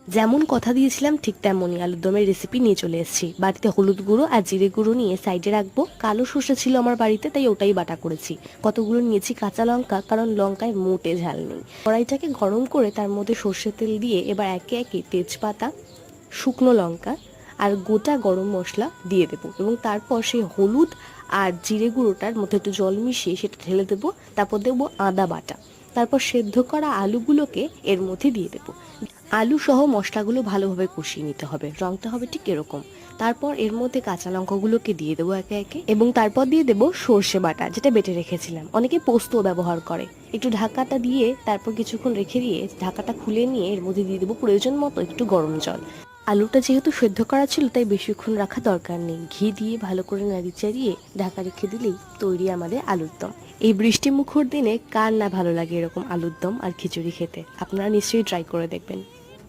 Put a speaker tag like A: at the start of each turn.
A: যেমন কথা দিয়েছিলাম ঠিক তেমনই আলুর দমের রেসিপি নিয়ে চলে এসেছি। বাড়িতে হলুদ গুঁড়ো আর জিরে গুঁড়ো নিয়ে সাইডে রাখবো। কালো সর্ষে ছিল আমার বাড়িতে, তাই ওটাই বাটা করেছি। কতগুলো নিয়েছি কাঁচা লঙ্কা, কারণ লঙ্কায় মোটে ঝাল নেই। কড়াইটাকে গরম করে তার মধ্যে সর্ষের তেল দিয়ে এবার একে একে তেজপাতা, শুকনো লঙ্কা আর গোটা গরম মশলা দিয়ে দেবো, এবং তারপর সেই হলুদ আর জিরে গুঁড়োটার মধ্যে একটু জল মিশিয়ে সেটা ঢেলে দেবো। তারপর দেবো আদা বাটা, তারপর সেদ্ধ করা আলুগুলোকে এর মধ্যে দিয়ে দেবো। আলু সহ মশলাগুলো ভালোভাবে কষিয়ে নিতে হবে, রংটা হবে ঠিক এরকম। তারপর এর মধ্যে কাঁচা লঙ্কাগুলোকে দিয়ে দেবো একে একে, এবং তারপর দিয়ে দেবো সর্ষে বাটা যেটা বেটে রেখেছিলাম। অনেকে পোস্ত ব্যবহার করে। একটু ঢাকাটা দিয়ে তারপর কিছুক্ষণ রেখে দিয়ে ঢাকাটা খুলে নিয়ে এর মধ্যে দিয়ে দেবো প্রয়োজন মতো একটু গরম জল। আলুটা যেহেতু সেদ্ধ করা ছিল তাই বেশিক্ষণ রাখা দরকার নেই। ঘি দিয়ে ভালো করে নাড়ি চাড়িয়ে ঢাকা রেখে দিলেই তৈরি আমাদের আলুর দম। এই বৃষ্টিমুখর দিনে কার না ভালো লাগে এরকম আলুর দম আর খিচুড়ি খেতে। আপনারা নিশ্চয়ই ট্রাই করে দেখবেন।